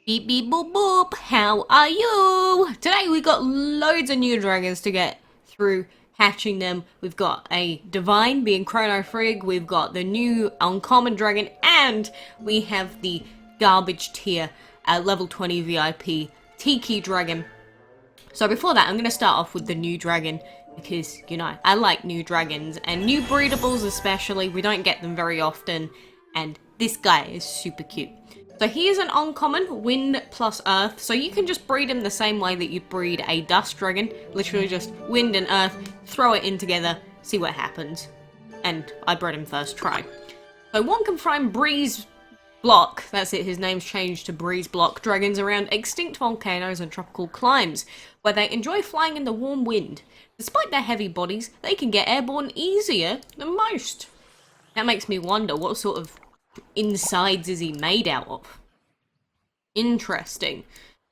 Beep beep boop boop, how are you? Today we got loads of new dragons to get through hatching them. We've got a divine being CHRONO FRIGG, we've got the new uncommon dragon, and we have the garbage tier level 20 VIP Tiki Dragon. So before that, I'm going to start off with the new dragon because, you know, I like new dragons and new breedables especially. We don't get them very often, and this guy is super cute. So he is an uncommon, wind plus earth, so you can just breed him the same way that you'd breed a dust dragon. Literally just wind and earth, throw it in together, see what happens. And I bred him first try. So one can find breeze block, that's it, his name's changed to breeze block, dragons around extinct volcanoes and tropical climes, where they enjoy flying in the warm wind. Despite their heavy bodies, they can get airborne easier than most. That makes me wonder, what sort of insides is he made out of? Interesting.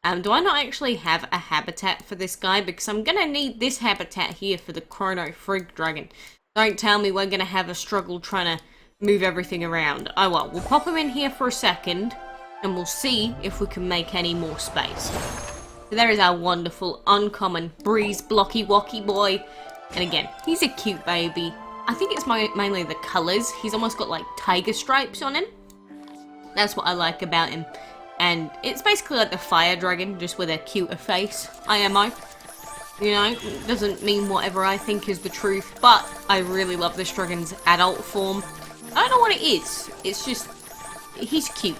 Do I not actually have a habitat for this guy? Because I'm gonna need this habitat here for the CHRONO FRIGG dragon. Don't tell me we're gonna have a struggle trying to move everything around. Oh well, we'll pop him in here for a second, and we'll see if we can make any more space. So there is our wonderful, uncommon, breeze blocky wocky boy. And again, he's a cute baby. I think it's mainly the colours. He's almost got like tiger stripes on him. That's what I like about him. And it's basically like the fire dragon, just with a cuter face. IMO. You know, doesn't mean whatever I think is the truth, but I really love this dragon's adult form. I don't know what it is. It's just, he's cute.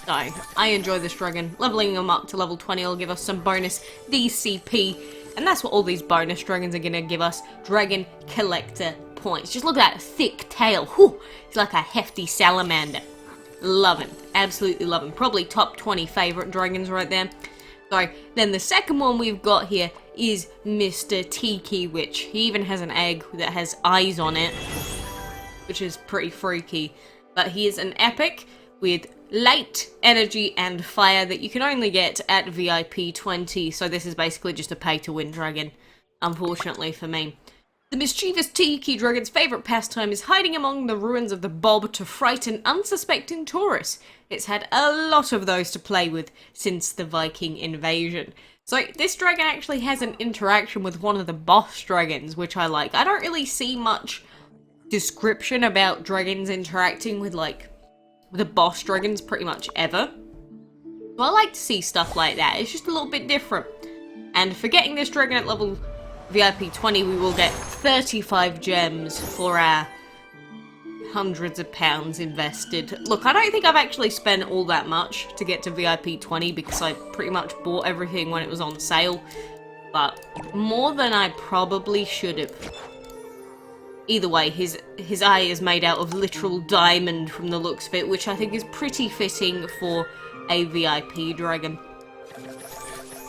So, I enjoy this dragon. Leveling him up to level 20 will give us some bonus DCP. And that's what all these bonus dragons are going to give us. Dragon Collector points. Just look at that thick tail. Whew, it's like a hefty salamander. Love him. Absolutely love him. Probably top 20 favourite dragons right there. So, then the second one we've got here is Mr. Tiki, which he even has an egg that has eyes on it, which is pretty freaky. But he is an epic with light, energy, and fire that you can only get at VIP 20. So this is basically just a pay-to-win dragon, unfortunately for me. The mischievous Tiki Dragon's favourite pastime is hiding among the ruins of the Bob to frighten unsuspecting tourists. It's had a lot of those to play with since the Viking invasion. So this dragon actually has an interaction with one of the boss dragons, which I like. I don't really see much description about dragons interacting with, like, the boss dragons pretty much ever. So I like to see stuff like that. It's just a little bit different. And for getting this dragon at level VIP 20, we will get 35 gems for our hundreds of pounds invested. Look, I don't think I've actually spent all that much to get to VIP 20 because I pretty much bought everything when it was on sale. But more than I probably should have. Either way, his eye is made out of literal diamond from the looks of it, which I think is pretty fitting for a VIP dragon.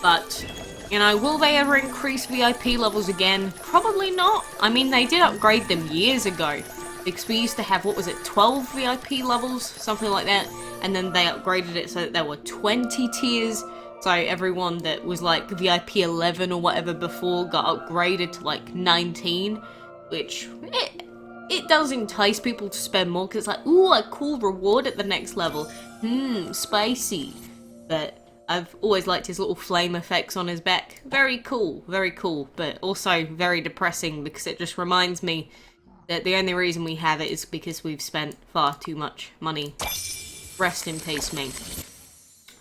But, you know, will they ever increase VIP levels again? Probably not. I mean, they did upgrade them years ago, because we used to have, what was it, 12 VIP levels? Something like that. And then they upgraded it so that there were 20 tiers. So everyone that was like VIP 11 or whatever before got upgraded to like 19. Which, it does entice people to spend more, because it's like, ooh, a cool reward at the next level. Spicy. But I've always liked his little flame effects on his back. Very cool, but also very depressing, because it just reminds me that the only reason we have it is because we've spent far too much money. Rest in peace, me.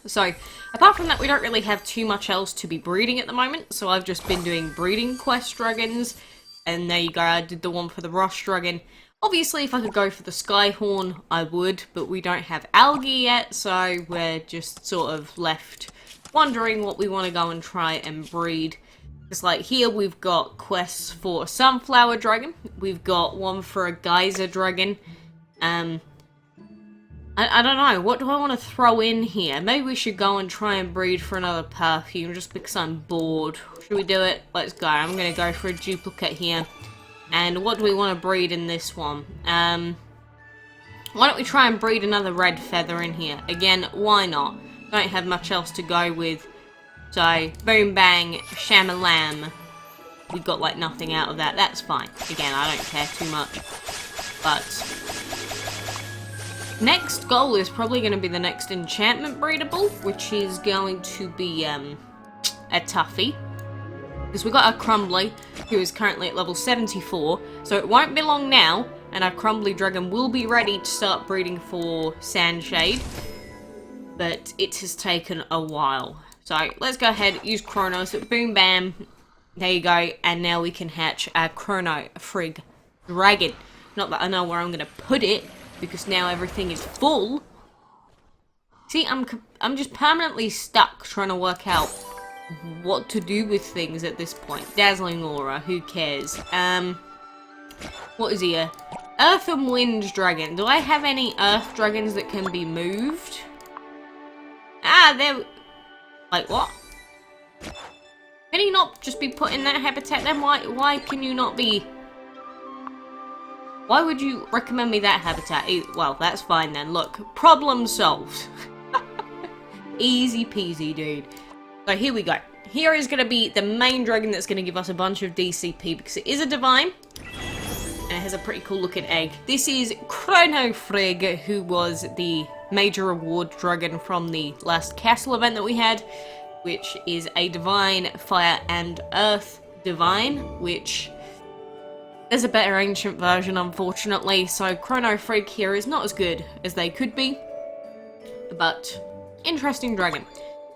So, apart from that, we don't really have too much else to be breeding at the moment, so I've just been doing breeding quest dragons. And there you go, I did the one for the Rush Dragon. Obviously, if I could go for the Skyhorn, I would, but we don't have algae yet, so we're just sort of left wondering what we want to go and try and breed. Just like here, we've got quests for a Sunflower Dragon, we've got one for a Geyser Dragon. I don't know, what do I want to throw in here? Maybe we should go and try and breed for another perfume, just because I'm bored. Should we do it? Let's go. I'm going to go for a duplicate here. And what do we want to breed in this one? Why don't we try and breed another red feather in here? Again, why not? Don't have much else to go with. So, boom bang, shamalam. We got like nothing out of that. That's fine. Again, I don't care too much. But Next goal is probably going to be the next enchantment breedable, which is going to be a toughie. Because we've got our Crumbly, who is currently at level 74, so it won't be long now, and our Crumbly Dragon will be ready to start breeding for Sandshade. But it has taken a while. So let's go ahead, use CHRONO, so boom bam, there you go, and now we can hatch our CHRONO FRIGG Dragon. Not that I know where I'm going to put it, because now everything is full. See, I'm just permanently stuck trying to work out what to do with things at this point. Dazzling Aura, who cares? What is here? Earth and Wind Dragon. Do I have any Earth Dragons that can be moved? Ah, there... Like, what? Can he not just be put in that habitat then? Why can you not be... Why would you recommend me that habitat? Well, that's fine then. Look, problem solved. Easy peasy, dude. So here we go. Here is going to be the main dragon that's going to give us a bunch of DCP because it is a divine. And it has a pretty cool looking egg. This is CHRONO FRIGG, who was the major reward dragon from the last castle event that we had, which is a divine fire and earth divine, which... There's a better ancient version, unfortunately, so CHRONO FRIGG here is not as good as they could be, but interesting dragon.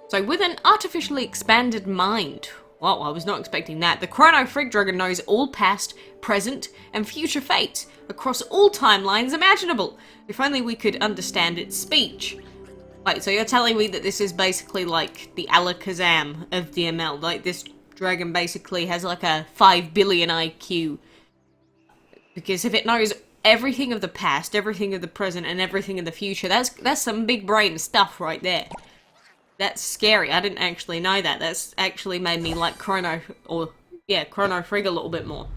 So with an artificially expanded mind, well, I was not expecting that, the CHRONO FRIGG dragon knows all past, present, and future fates across all timelines imaginable. If only we could understand its speech. Wait, so you're telling me that this is basically like the Alakazam of DML, like this dragon basically has like a 5 billion IQ. Because if it knows everything of the past, everything of the present, and everything of the future, that's some big brain stuff right there. That's scary. I didn't actually know that. That's actually made me like CHRONO FRIGG a little bit more.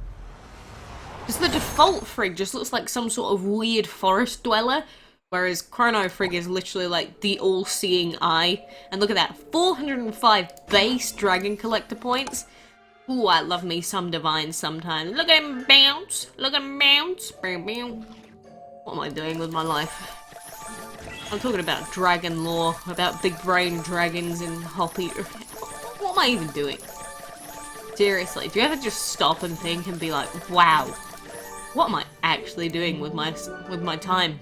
Because the default Frigg just looks like some sort of weird forest dweller, whereas CHRONO FRIGG is literally like the all-seeing eye. And look at that, 405 base dragon collector points. Ooh, I love me some divines sometimes. Look at him bounce. Look at him bounce. What am I doing with my life? I'm talking about dragon lore, about big brain dragons and hoppy... What am I even doing? Seriously, do you ever just stop and think and be like, wow, what am I actually doing with my time?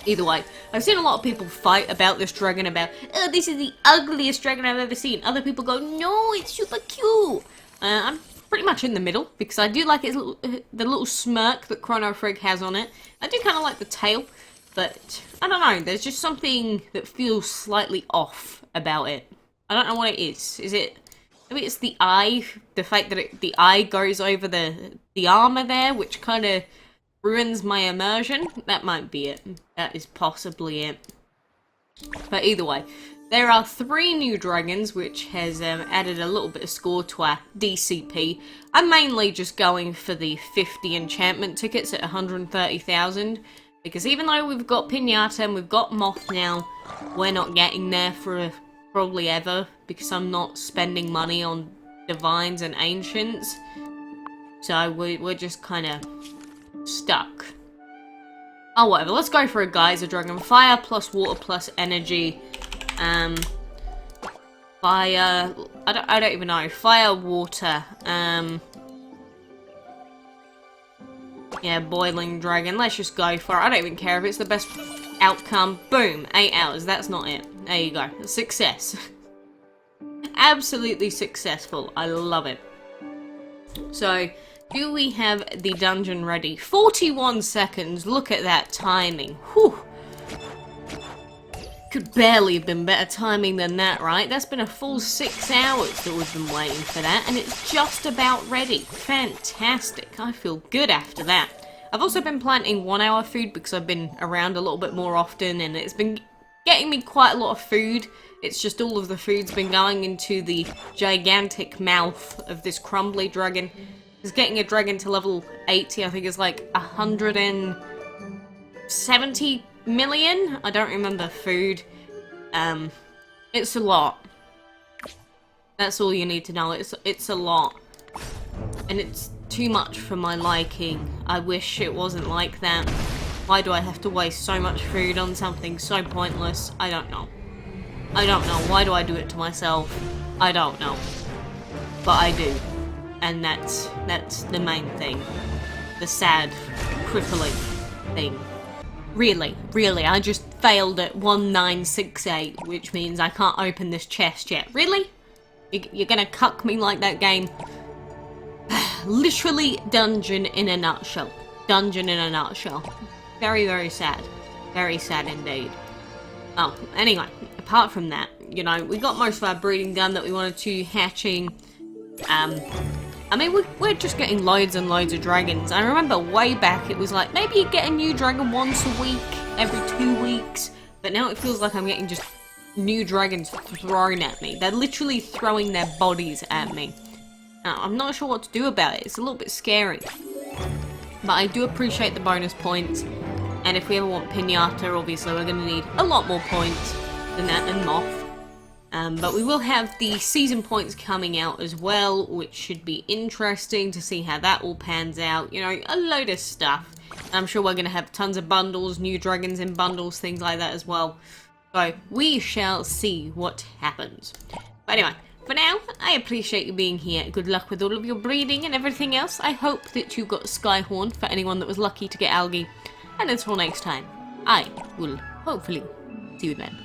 Either way, I've seen a lot of people fight about this dragon, about, oh, this is the ugliest dragon I've ever seen. Other people go, no, it's super cute. I'm pretty much in the middle, because I do like the little smirk that CHRONO FRIGG has on it. I do kind of like the tail, but I don't know, there's just something that feels slightly off about it. I don't know what it is. Is it, maybe it's the eye, the fact that the eye goes over the armor there, which kind of ruins my immersion? That might be it. That is possibly it. But either way, there are 3 new dragons, which has added a little bit of score to our DCP. I'm mainly just going for the 50 enchantment tickets at 130,000. Because even though we've got Pinata and we've got Moth now, we're not getting there for probably ever. Because I'm not spending money on divines and ancients. So we're just kind of stuck. Oh, whatever. Let's go for a Geyser Dragon. Fire plus water plus energy. Fire. I don't even know. Fire, water. Yeah, Boiling Dragon. Let's just go for it. I don't even care if it's the best outcome. Boom. 8 hours. That's not it. There you go. Success. Absolutely successful. I love it. So, do we have the dungeon ready? 41 seconds. Look at that timing. Whew. Could barely have been better timing than that, right? That's been a full 6 hours that we've been waiting for that, and it's just about ready. Fantastic. I feel good after that. I've also been planting 1 hour food because I've been around a little bit more often, and it's been getting me quite a lot of food. It's just all of the food's been going into the gigantic mouth of this crumbly dragon. Because getting a dragon to level 80, I think, is like 170 million? I don't remember food. It's a lot. That's all you need to know. It's a lot. And it's too much for my liking. I wish it wasn't like that. Why do I have to waste so much food on something so pointless? I don't know. I don't know. Why do I do it to myself? I don't know. But I do. And that's the main thing. The sad, crippling thing. Really, I just failed at 1968, which means I can't open this chest yet. Really? You're gonna cuck me like that, game? Literally dungeon in a nutshell. Dungeon in a nutshell. Very, very sad. Very sad indeed. Oh, anyway, apart from that, you know, we got most of our breeding done that we wanted to, hatching. I mean, we're just getting loads and loads of dragons. I remember way back it was like, maybe you get a new dragon once a week, every 2 weeks. But now it feels like I'm getting just new dragons thrown at me. They're literally throwing their bodies at me. Now, I'm not sure what to do about it. It's a little bit scary. But I do appreciate the bonus points. And if we ever want Pinata, obviously we're going to need a lot more points than that and Moth. But we will have the season points coming out as well, which should be interesting to see how that all pans out. You know, a load of stuff. I'm sure we're going to have tons of bundles, new dragons in bundles, things like that as well. So, we shall see what happens. But anyway, for now, I appreciate you being here. Good luck with all of your breeding and everything else. I hope that you got Skyhorn for anyone that was lucky to get Algae. And until next time, I will hopefully see you then.